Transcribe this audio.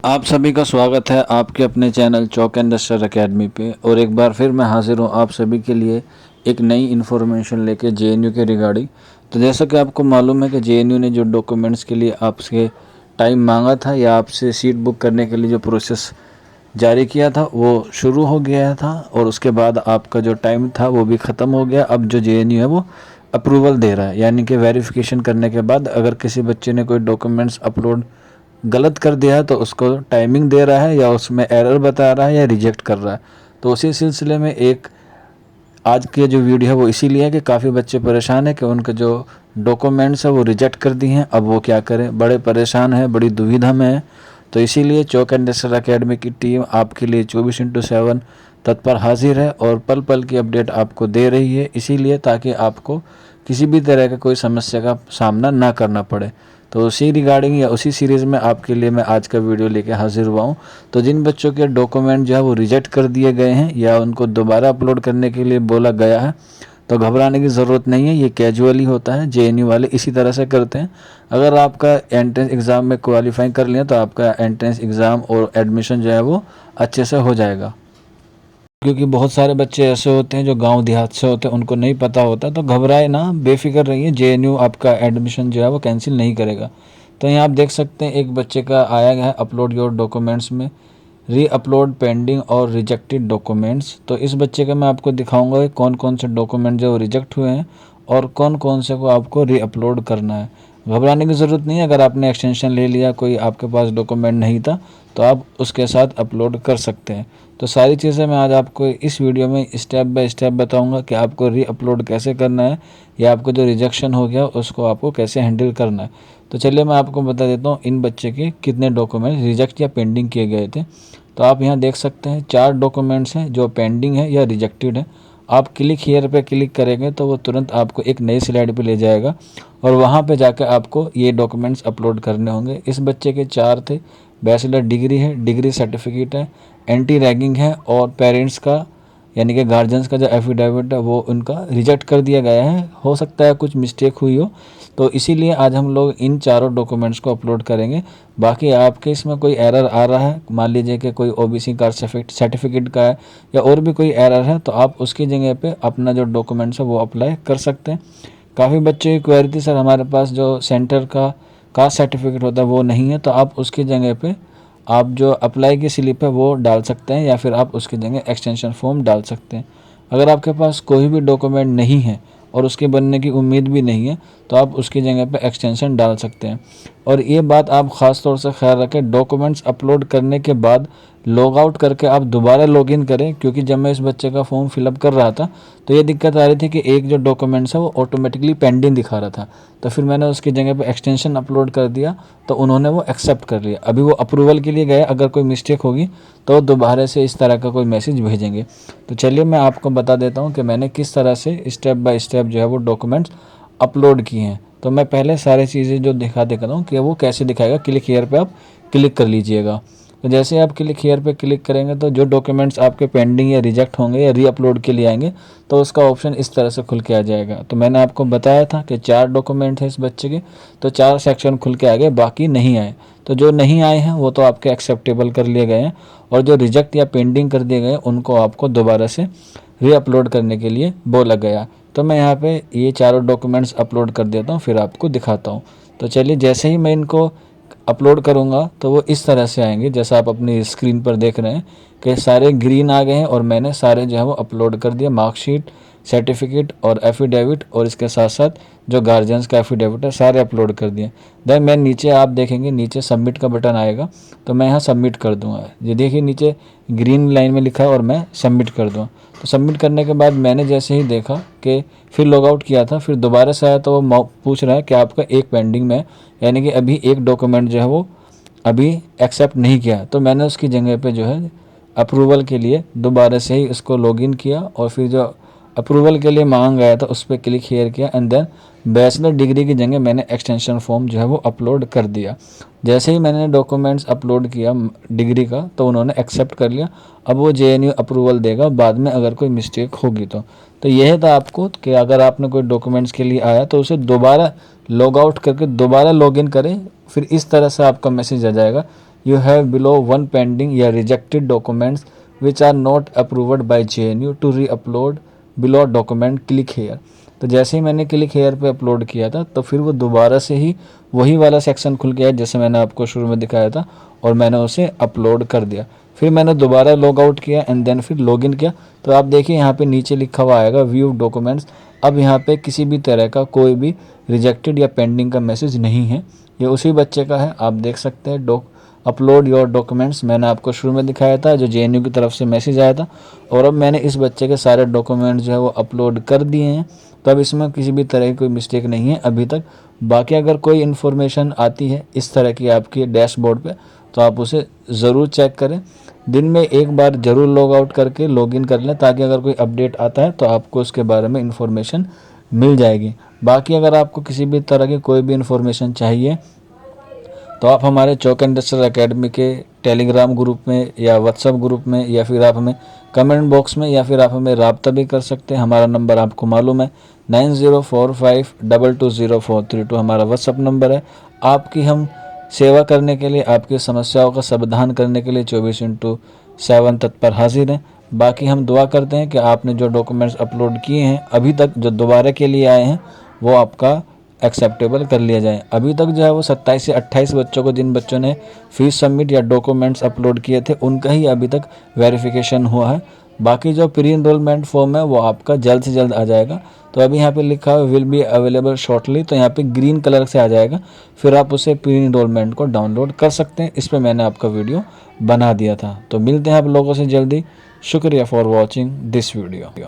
आप सभी का स्वागत है आपके अपने चैनल चौक इंडस्ट्रियल एकेडमी पे। और एक बार फिर मैं हाजिर हूँ आप सभी के लिए एक नई इन्फॉर्मेशन लेके जेएनयू के रिगार्डिंग। तो जैसा कि आपको मालूम है कि जेएनयू ने जो डॉक्यूमेंट्स के लिए आपसे टाइम मांगा था या आपसे सीट बुक करने के लिए जो प्रोसेस जारी किया था वो शुरू हो गया था, और उसके बाद आपका जो टाइम था वो भी ख़त्म हो गया। अब जो जेएनयू है वो अप्रूवल दे रहा है, यानी कि वेरिफिकेशन करने के बाद अगर किसी बच्चे ने कोई डॉक्यूमेंट्स अपलोड गलत कर दिया है तो उसको टाइमिंग दे रहा है या उसमें एरर बता रहा है या रिजेक्ट कर रहा है। तो उसी सिलसिले में एक आज की जो वीडियो है वो इसीलिए है कि काफ़ी बच्चे परेशान हैं कि उनके जो डॉक्यूमेंट्स है वो रिजेक्ट कर दिए हैं। अब वो क्या करें, बड़े परेशान हैं, बड़ी दुविधा में है। तो इसीलिए चौक इंडस्ट्रियल एकेडमी की टीम आपके लिए 24/7 तत्पर हाजिर है और पल पल की अपडेट आपको दे रही है, इसीलिए ताकि आपको किसी भी तरह का कोई समस्या का सामना ना करना पड़े। तो उसी रिगार्डिंग या उसी सीरीज़ में आपके लिए मैं आज का वीडियो लेके हाजिर हुआ हूँ। तो जिन बच्चों के डॉक्यूमेंट जो है वो रिजेक्ट कर दिए गए हैं या उनको दोबारा अपलोड करने के लिए बोला गया है, तो घबराने की ज़रूरत नहीं है। ये कैजुअली होता है, जेएनयू वाले इसी तरह से करते हैं। अगर आपका एंट्रेंस एग्ज़ाम में क्वालिफाई कर लिया तो आपका एंट्रेंस एग्ज़ाम और एडमिशन जो है वो अच्छे से हो जाएगा। क्योंकि बहुत सारे बच्चे ऐसे होते हैं जो गांव देहात से होते हैं, उनको नहीं पता होता। तो घबराए ना, बेफिक्र रहिए, जेएनयू आपका एडमिशन जो है वो कैंसिल नहीं करेगा। तो यहाँ आप देख सकते हैं एक बच्चे का आया है अपलोड योर डॉक्यूमेंट्स में री अपलोड पेंडिंग और रिजेक्टेड डॉक्यूमेंट्स। तो इस बच्चे का मैं आपको दिखाऊंगा कि कौन कौन से डॉक्यूमेंट जो रिजेक्ट हुए हैं और कौन कौन से को आपको री अपलोड करना है। घबराने की ज़रूरत नहीं है। अगर आपने एक्सटेंशन ले लिया, कोई आपके पास डॉक्यूमेंट नहीं था, तो आप उसके साथ अपलोड कर सकते हैं। तो सारी चीज़ें मैं आज आपको इस वीडियो में स्टेप बाय स्टेप बताऊंगा कि आपको री अपलोड कैसे करना है या आपको जो रिजेक्शन हो गया उसको आपको कैसे हैंडल करना है। तो चलिए मैं आपको बता देता हूँ इन बच्चे के कितने डॉक्यूमेंट रिजेक्ट या पेंडिंग किए गए थे। तो आप यहाँ देख सकते हैं 4 डॉक्यूमेंट्स हैं जो पेंडिंग है या रिजेक्टेड है। आप क्लिक हियर पे क्लिक करेंगे तो वो तुरंत आपको एक नई स्लाइड पे ले जाएगा और वहाँ पे जाकर आपको ये डॉक्यूमेंट्स अपलोड करने होंगे। इस बच्चे के 4 थे। बैचलर डिग्री है, डिग्री सर्टिफिकेट है, एंटी रैगिंग है और पेरेंट्स का यानी कि गार्जियंस का जो एफिडेविट है वो उनका रिजेक्ट कर दिया गया है। हो सकता है कुछ मिस्टेक हुई हो, तो इसीलिए आज हम लोग इन चारों डॉक्यूमेंट्स को अपलोड करेंगे। बाकी आपके इसमें कोई एरर आ रहा है, मान लीजिए कि कोई ओबीसी कास्ट सर्टिफिकेट का है या और भी कोई एरर है, तो आप उसकी जगह पे अपना जो डॉक्यूमेंट्स है वो अप्लाई कर सकते हैं। काफ़ी बच्चे की क्वेरी थी, सर हमारे पास जो सेंटर का कास्ट सर्टिफिकेट होता है वो नहीं है, तो आप उसकी जगह पे आप जो अप्लाई की स्लिप है वो डाल सकते हैं या फिर आप उसकी जगह एक्सटेंशन फॉर्म डाल सकते हैं। अगर आपके पास कोई भी डॉक्यूमेंट नहीं है और उसके बनने की उम्मीद भी नहीं है, तो आप उसकी जगह पे एक्सटेंशन डाल सकते हैं। और ये बात आप ख़ास तौर से ख्याल रखें, डॉक्यूमेंट्स अपलोड करने के बाद लॉग आउट करके आप दोबारा लॉगिन करें। क्योंकि जब मैं इस बच्चे का फॉर्म फिलअप कर रहा था तो ये दिक्कत आ रही थी कि एक जो डॉक्यूमेंट्स है वो ऑटोमेटिकली पेंडिंग दिखा रहा था। तो फिर मैंने उसकी जगह पे एक्सटेंशन अपलोड कर दिया तो उन्होंने वो एक्सेप्ट कर लिया। अभी वो अप्रूवल के लिए गए, अगर कोई मिस्टेक होगी तो दोबारा से इस तरह का कोई मैसेज भेजेंगे। तो चलिए मैं आपको बता देता हूँ कि मैंने किस तरह से स्टेप बाय स्टेप जो है वो डॉक्यूमेंट्स अपलोड किए हैं। तो मैं पहले सारी चीज़ें जो दिखा देता हूँ कि वो कैसे दिखाएगा। क्लिक हियर पे आप क्लिक कर लीजिएगा। तो जैसे ही आप क्लिक हियर पे क्लिक करेंगे तो जो डॉक्यूमेंट्स आपके पेंडिंग या रिजेक्ट होंगे या री अपलोड के लिए आएंगे तो उसका ऑप्शन इस तरह से खुल के आ जाएगा। तो मैंने आपको बताया था कि 4 डॉक्यूमेंट है इस बच्चे के, तो 4 सेक्शन खुल के आ गए, बाकी नहीं आए। तो जो नहीं आए हैं वो तो आपके एक्सेप्टेबल कर लिए गए हैं और जो रिजेक्ट या पेंडिंग कर दिए गए उनको आपको दोबारा से री अपलोड करने के लिए बोला गया। तो मैं यहाँ पे ये चारों डॉक्यूमेंट्स अपलोड कर देता हूँ, फिर आपको दिखाता हूँ। तो चलिए जैसे ही मैं इनको अपलोड करूँगा तो वो इस तरह से आएंगे जैसा आप अपनी स्क्रीन पर देख रहे हैं कि सारे ग्रीन आ गए हैं और मैंने सारे जो है वो अपलोड कर दिया, मार्कशीट, सर्टिफिकेट और एफिडेविट और इसके साथ साथ जो गार्जियंस का एफिडेविट है सारे अपलोड कर दिए। देन मैं नीचे आप देखेंगे नीचे सबमिट का बटन आएगा, तो मैं यहाँ सबमिट कर दूँगा। ये देखिए नीचे ग्रीन लाइन में लिखा है और मैं सबमिट कर दूँगा। तो सबमिट करने के बाद मैंने जैसे ही देखा कि फिर लॉग आउट किया था, फिर दोबारा से आया तो वो पूछ रहा है कि आपका एक पेंडिंग में, यानी कि अभी एक डॉक्यूमेंट जो है वो अभी एक्सेप्ट नहीं किया। तो मैंने उसकी जगह पे जो है अप्रूवल के लिए दोबारा से ही इसको लॉगिन किया और फिर जो अप्रूवल के लिए मांग आया था उस पर क्लिक हियर किया एंड देन बैचलर डिग्री की जगह मैंने एक्सटेंशन फॉर्म जो है वो अपलोड कर दिया। जैसे ही मैंने डॉक्यूमेंट्स अपलोड किया डिग्री का तो उन्होंने एक्सेप्ट कर लिया। अब वो जेएनयू अप्रूवल देगा बाद में अगर कोई मिस्टेक होगी तो यह था आपको कि अगर आपने कोई डॉक्यूमेंट्स के लिए आया तो उसे दोबारा लॉग आउट करके दोबारा लॉगिन करें, फिर इस तरह से आपका मैसेज आ जाएगा। यू हैव बिलो 1 पेंडिंग या rejected documents which are not approved by JNU to re upload below document, click here. तो जैसे ही मैंने क्लिक हेयर पे अपलोड किया था तो फिर वो दोबारा से ही वही वाला सेक्शन खुल गया जैसे मैंने आपको शुरू में दिखाया था, और मैंने उसे अपलोड कर दिया। फिर मैंने दोबारा लॉग आउट किया एंड देन फिर लॉगिन किया। तो आप देखिए यहाँ पे नीचे लिखा हुआ आएगा व्यू डॉक्यूमेंट्स। अब यहाँ पे किसी भी तरह का कोई भी रिजेक्टेड या पेंडिंग का मैसेज नहीं है, ये उसी बच्चे का है। आप देख सकते हैं अपलोड योर डॉक्यूमेंट्स, मैंने आपको शुरू में दिखाया था जो JNU की तरफ से मैसेज आया था, और अब मैंने इस बच्चे के सारे डॉक्यूमेंट्स जो है वो अपलोड कर दिए हैं। तो अब इसमें किसी भी तरह की कोई मिस्टेक नहीं है अभी तक। बाकी अगर कोई इन्फॉर्मेशन आती है इस तरह की आपके डैशबोर्ड पे तो आप उसे ज़रूर चेक करें। दिन में एक बार ज़रूर लॉग आउट करके लॉगिन कर लें ताकि अगर कोई अपडेट आता है तो आपको उसके बारे में इन्फॉर्मेशन मिल जाएगी। बाकी अगर आपको किसी भी तरह की कोई भी इन्फॉर्मेशन चाहिए तो आप हमारे चौक इंडस्ट्रियल एकेडमी के टेलीग्राम ग्रुप में या व्हाट्सएप ग्रुप में, या फिर आप हमें कमेंट बॉक्स में, या फिर आप हमें रब्ता भी कर सकते हैं। हमारा नंबर आपको मालूम है 9045220432 हमारा व्हाट्सएप नंबर है। आपकी हम सेवा करने के लिए, आपकी समस्याओं का समाधान करने के लिए 24/7 तत्पर हाजिर हैं। बाकी हम दुआ करते हैं कि आपने जो डॉक्यूमेंट्स अपलोड किए हैं अभी तक, जो दोबारा के लिए आए हैं, वो आपका एक्सेप्टेबल कर लिया जाए। अभी तक जो है वो 27 से 28 बच्चों को, जिन बच्चों ने फीस सबमिट या डॉक्यूमेंट्स अपलोड किए थे, उनका ही अभी तक वेरिफिकेशन हुआ है। बाकी जो प्री इनरोलमेंट फॉर्म है वो आपका जल्द से जल्द आ जाएगा। तो अभी यहाँ पे लिखा है विल बी अवेलेबल शॉर्टली, तो यहाँ पे ग्रीन कलर से आ जाएगा, फिर आप उसे प्री इनरोलमेंट को डाउनलोड कर सकते हैं। इस पर मैंने आपका वीडियो बना दिया था। तो मिलते हैं आप लोगों से जल्दी। शुक्रिया फॉर वॉचिंग दिस वीडियो।